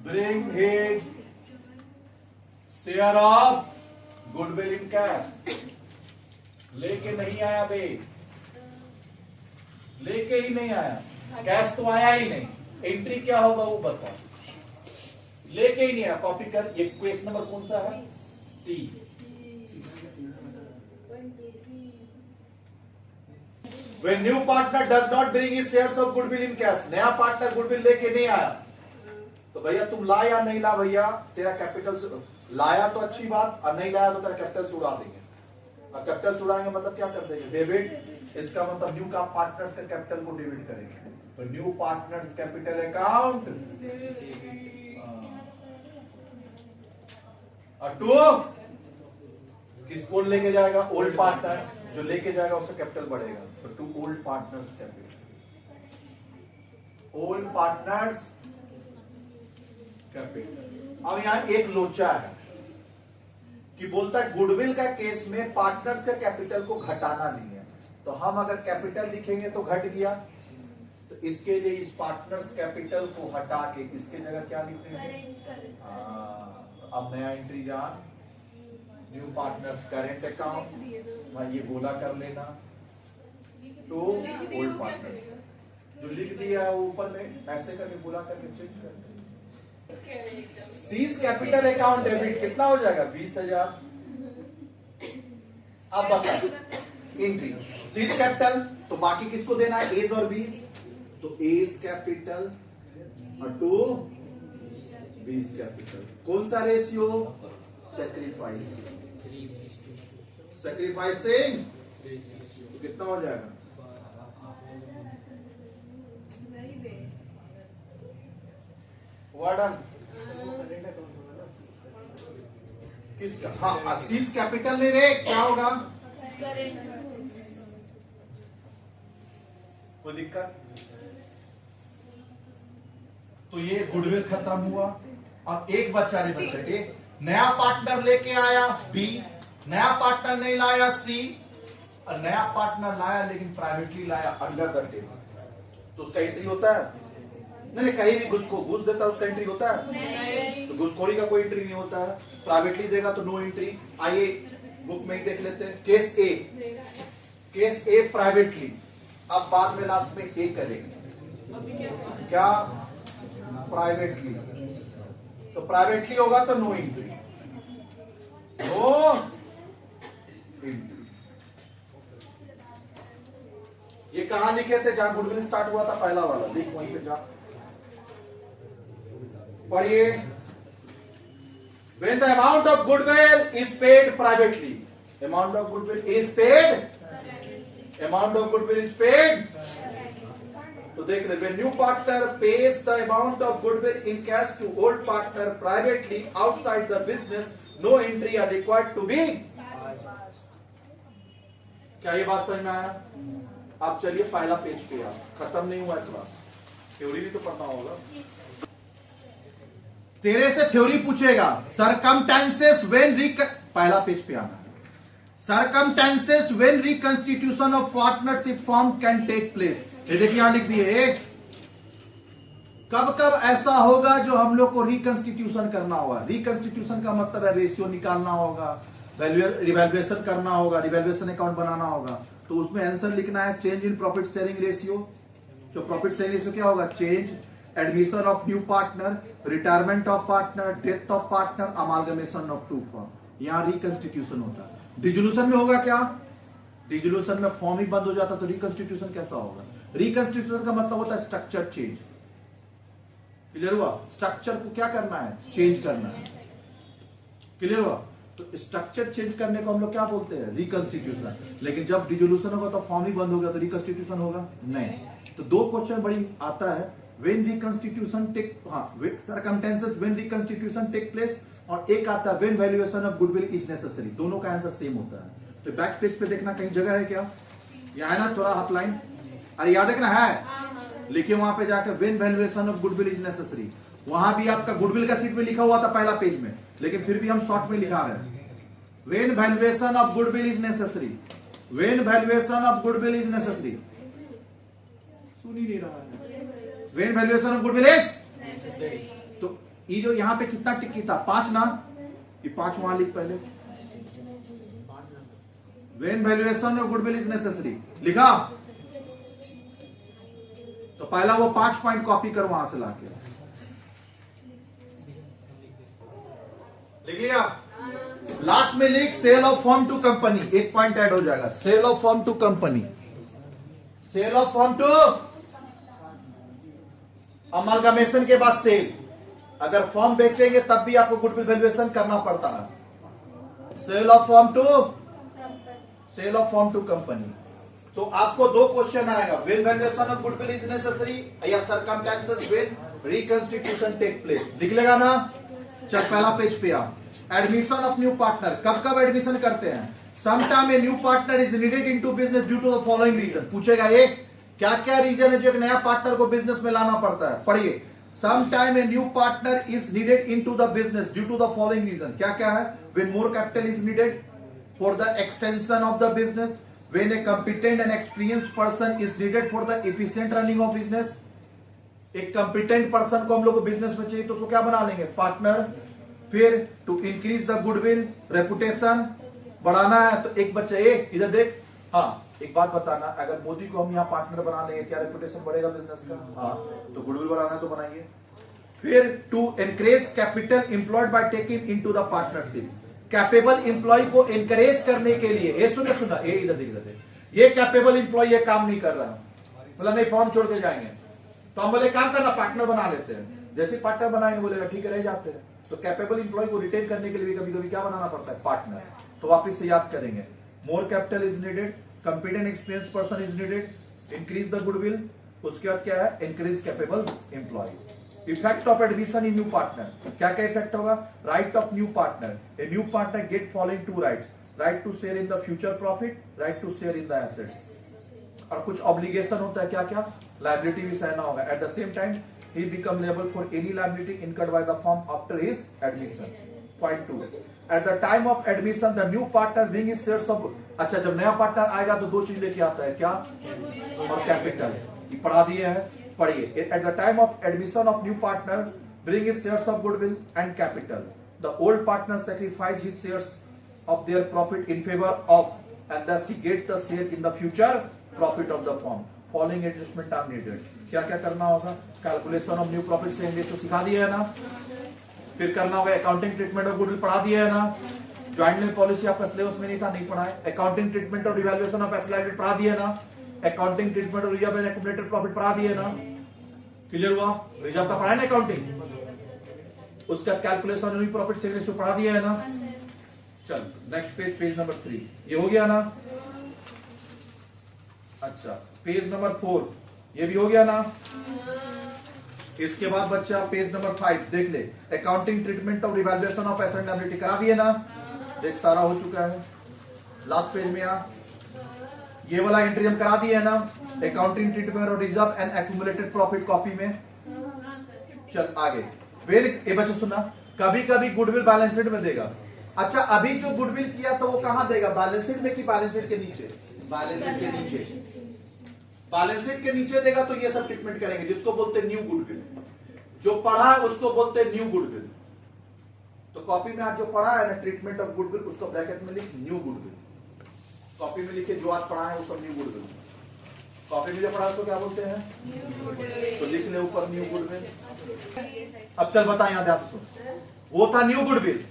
bring his share of goodwill in cash, लेके नहीं आया बे, लेके ही नहीं आया, कैश तो आया ही नहीं, एंट्री क्या होगा वो बता, लेके ही नहीं आया। कॉपी कर, ये क्वेश्चन नंबर कौन सा है? सी। When new partner does not bring his shares of goodwill in cash, नया पार्टनर गुडविल लेके नहीं आया, तो भैया तुम ला या नहीं ला, भैया तेरा कैपिटल लाया तो अच्छी बात, और नहीं लाया तो तेरा कैपिटल से उड़ा देंगे। अब कैपिटल उड़ाएंगे मतलब क्या कर देंगे, डेबिट। इसका मतलब न्यू का पार्टनर्स का कैपिटल को डेबिट करेंगे, तो न्यू पार्टनर्स कैपिटल अकाउंट। और टू किसको लेके जाएगा, ओल्ड पार्टनर्स, जो लेके जाएगा उससे कैपिटल बढ़ेगा, तो to old partners capital, old partners capital. अब यहां एक लोचा है कि बोलता है गुडविल का केस में पार्टनर्स का कैपिटल को घटाना नहीं है, तो हम अगर कैपिटल लिखेंगे तो घट गया, तो इसके लिए इस पार्टनर्स कैपिटल को हटा के इसके जगह क्या लिख देंगे, अब नया एंट्री जान, न्यू पार्टनर्स करेंट अकाउंट, वहां ये गोला कर लेना, तो ओल्ड पार्टनर्स जो लिख दिया है वो ऊपर में ऐसे करके गोला करके चेंज कर देंगे। सीज कैपिटल अकाउंट डेबिट कितना हो जाएगा, 20,000। अब बता एंट्री सीज कैपिटल, तो बाकी किसको देना है, एज और बीस, तो एज कैपिटल और टू बीस कैपिटल। कौन सा रेशियो, सैक्रिफाइस, सैक्रिफाइसिंग, तो कितना हो जाएगा, वार्डन किसका, हाँ सीज कैपिटल नहीं रे, क्या होगा, कोई दिक्कत, तो ये गुडविल खत्म हुआ। अब एक बच्चा नहीं बचेगा, नया पार्टनर लेके आया बी, नया पार्टनर नहीं लाया सी, और नया पार्टनर लाया लेकिन प्राइवेटली लाया अंडर द टेबल, तो उसका एंट्री होता है, नहीं कहीं भी घुस देता है उसका एंट्री होता है, तो घुसखोरी का कोई एंट्री नहीं होता है, प्राइवेटली देगा तो नो एंट्री। आइए बुक में ही देख लेते हैं, केस ए प्राइवेटली, अब बाद में लास्ट में ए करेंगे क्या, प्राइवेटली, तो प्राइवेटली होगा तो नो एंट्री, नो एंट्री। ये कहां लिखे थे, जहां गुडविल स्टार्ट हुआ था पहला वाला, देख वहीं पे जा पढ़िए, when the amount of goodwill is paid privately, amount of goodwill is paid, amount of goodwill is paid, तो देख रहे, when new partner pays the amount of goodwill in cash to old partner privately outside the business, no entry are required to be। क्या ये बात समझ में आया? आप चलिए पहला पेज पे, आप खत्म नहीं हुआ क्लास, थ्योरी भी तो पढ़ना होगा, तेरे से थ्योरी पूछेगा, सरकमटेंसेस व्हेन पहला पेज पे आना है, circumstances when reconstitution of partnership firm can take place. ये देखिए यहां लिख दिए, कब कब ऐसा होगा जो हम लोग को रिकंस्टिट्यूशन करना होगा, रिकंस्टिट्यूशन का मतलब है रेशियो निकालना होगा, रिवैल्यूएशन करना होगा, रिवैल्यूएशन अकाउंट बनाना होगा, तो उसमें आंसर लिखना है change in profit sharing ratio. जो प्रॉफिट शेयरिंग रेशियो क्या होगा, change, admission of new partner, retirement of partner, death of partner, amalgamation of two firm, यहां रिकंस्टिट्यूशन होता है। डिजोल्यूशन में होगा क्या, डिजोल्यूशन में फॉर्म ही बंद हो जाता, तो रिकंस्टिट्यूशन कैसा होगा, रिकंस्टिट्यूशन का मतलब होता है स्ट्रक्चर चेंज, क्लियर हुआ, स्ट्रक्चर को क्या करना है, चेंज करना है, क्लियर हुआ, तो स्ट्रक्चर चेंज करने को हम लोग क्या बोलते हैं, रिकंस्टिट्यूशन। लेकिन जब डिजोल्यूशन होगा तो फॉर्म ही बंद हो गया, तो रिकंस्टिट्यूशन होगा नहीं। तो दो क्वेश्चन बड़ी आता है, when reconstitution take, circumstances when reconstitution take place, और एक आता है when valuation of goodwill is necessary, दोनों का आंसर सेम होता है। तो बैक पेज पे देखना कहीं जगह है क्या, यहाँ है ना थोड़ा हाफ-लाइन, अरे याद रखना है, लिखिए वहां पे जाकर when valuation of goodwill is necessary, वहां भी आपका गुडविल का सीट में लिखा हुआ था पहला पेज में, लेकिन फिर भी हम शॉर्ट में लिखा रहे हैं, when valuation of goodwill is necessary, when valuation of goodwill is necessary, सुन ही नहीं रहा है, when valuation of goodwill is necessary, तो ये जो यहाँ पे कितना टिक था, 5 ना, ये 5 वहां लिख पहले, when valuation of goodwill is necessary लिखा, तो पहला वो 5 पॉइंट कॉपी कर वहां से लाके लिख लिया, लास्ट में लिख sale of firm to company, एक पॉइंट ऐड हो जाएगा, sale of firm to company, sale of firm to, amalgamation के बाद सेल, अगर फॉर्म बेचेंगे तब भी आपको गुडविल वैल्यूएशन करना पड़ता है, sale of firm to sale of firm to company. तो आपको दो क्वेश्चन आएगा, when valuation of goodwill is necessary या circumstances when reconstitution take place. लिख लेगा ना। चल पहला पेज पे आ। एडमिशन ऑफ न्यू पार्टनर, कब कब एडमिशन करते हैं? Sometime a new partner is needed into business due to the following reason. पूछेगा ये क्या क्या रीजन है जो एक नया पार्टनर को बिजनेस में लाना पड़ता है। पढ़िए, sometime a new partner is needed into the business due to the following reason. क्या क्या है? When more capital is needed for the extension of the business, when a competent and experienced person is needed for the efficient running of business. एक competent person को हम लोग को business में चाहिए तो उसको क्या बना लेंगे? पार्टनर। फिर to increase the goodwill, reputation बढ़ाना है तो एक बच्चा एक इधर देख। हाँ, एक बात बताना, अगर मोदी को हम यहाँ पार्टनर बना लेंगे क्या रेपुटेशन बढ़ेगा बिजनेस का? हाँ, तो गुडविल बढ़ाना है तो बनाइए। फिर to encourage capital employed by taking into the partnership, capable employ को एनकरेज करने के लिए। ये सुना ये इधर देख, ये कैपेबल एम्प्लॉय ये काम नहीं कर रहा, मतलब नहीं फॉर्म छोड़ के जाएंगे तो हम बोले काम करना, पार्टनर बना लेते हैं। जैसे पार्टनर बनाएंगे बोलेगा ठीक है रह जाते हैं। तो कैपेबल एम्प्लॉय को रिटेन करने के लिए कभी कभी क्या बनाना पड़ता है? पार्टनर। तो वापिस से याद करेंगे, more capital is needed, competent experience person is needed, increase the goodwill, उसके बाद क्या है? Increase capable employ. Effect of admission in new partner, क्या क्या इफेक्ट होगा? Right of new partner, a new partner get following two rights, right to share in the future profit, right to share in the assets. और कुछ obligation होता है, क्या क्या? Liability भी सहना होगा। At the same time he become liable for any liability incurred by the firm after his admission. Point 2. At the time of admission, the new partner bring his shares of, अच्छा जब नया partner आएगा तो दो चीज लेके आता है, क्या? और कैपिटल। ये पढ़ा दिए हैं, पढ़िए। At the time of admission of new partner bring his shares of goodwill and capital. The old partner sacrifice his shares of their profit in favor of, and thus he gets the share in the future profit of the firm. Following adjustment are needed. क्या क्या करना होगा? Calculation of new profit से index तो सिखा दिया है ना। फिर करना होगा अकाउंटिंग ट्रीटमेंट ऑफ गुडविल, पढ़ा दिया है ना। ज्वाइंट मेल पॉलिसी आपका सिलेबस में नहीं था, नहीं पढ़ा है। अकाउंटिंग ट्रीटमेंट और इवैल्यूएशन ऑफ एसेट लायबिलिटी पढ़ा दिया है ना। अकाउंटिंग ट्रीटमेंट और रिजर्व एंड एक्युमुलेटेड प्रॉफिट पढ़ा दिया है ना। क्लियर हुआ? रिजर्व का पढ़ा है ना अकाउंटिंग, उसका कैलकुलेशन न्यू प्रॉफिट से इंडेक्स पढ़ा दिया है ना। चल नेक्स्ट पेज, पेज नंबर 3, ये हो गया ना। अच्छा पेज नंबर 4 ये भी हो गया ना। इसके बाद बच्चा पेज नंबर 5 देख ले, accounting treatment of revaluation of asset liability करा दिए ना। देख सारा हो चुका है। लास्ट पेज में आ, ये वाला एंट्री हम करा दिए है ना, अकाउंटिंग ट्रीटमेंट और reserve and accumulated profit copy में। चल आगे। ये बच्चा सुनना, कभी कभी गुडविल बैलेंस शीट में देगा। अच्छा अभी जो गुडविल किया था वो कहां देगा? बैलेंस शीट में कि बैलेंस शीट के नीचे? बैलेंस शीट के नीचे। बैलेंस शीट के नीचे देगा तो ये सब ट्रीटमेंट करेंगे, जिसको बोलते हैं न्यू गुडविल। जो पढ़ा है उसको बोलते हैं न्यू गुडविल। तो कॉपी में आज जो पढ़ा है ना ट्रीटमेंट ऑफ गुडविल, उसको ब्रैकेट में लिख न्यू गुडविल। कॉपी में लिखे जो आज पढ़ा है वो सब न्यू गुडविल। कॉपी में जो पढ़ा उसको क्या बोलते हैं? तो लिख ले ऊपर न्यू गुडविल। अब चल बता, यहां ध्यान से सुन, वो था न्यू गुडविल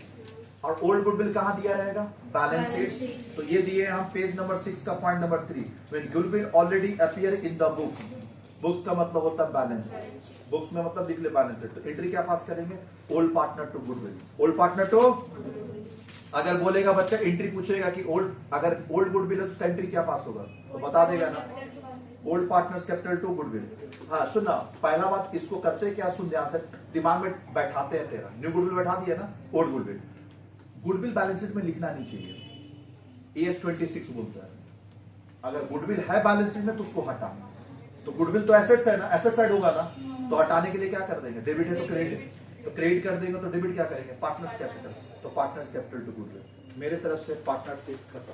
और ओल्ड गुडविल कहां दिया रहेगा? Balance sheet. तो ये दिए हम पेज नंबर 6 का point number 3, when goodwill already appear in the books. Books का मतलब होता है बैलेंस, बुक्स में मतलब लिख ले बैलेंस शीट। तो एंट्री क्या पास करेंगे? Old partner to goodwill. Old partner to, अगर बोलेगा बच्चा एंट्री पूछेगा कि ओल्ड, अगर ओल्ड गुडविल है तो उसका एंट्री क्या पास होगा? तो बता देगा ना, old partners capital to goodwill. हाँ सुनना, पहला बात इसको करते क्या, सुन ध्यान से, दिमाग में बैठाते हैं तेरा। न्यू गुडविल बैठा दिया ना, old goodwill. Goodwill balance sheet में लिखना नहीं चाहिए, AS 26 बोलता है। अगर गुडविल है बैलेंस शीट में तो उसको हटा। तो गुडविल तो एसेट्स है ना, एसेट साइड होगा ना, तो हटाने के लिए क्या कर देंगे? डेबिट है तो क्रेडिट, तो क्रेडिट कर देंगे। तो डेबिट क्या करेंगे? Partners capital. तो पार्टनर्स कैपिटल टू गुडविल। मेरे तरफ से पार्टनरशिप खत्म।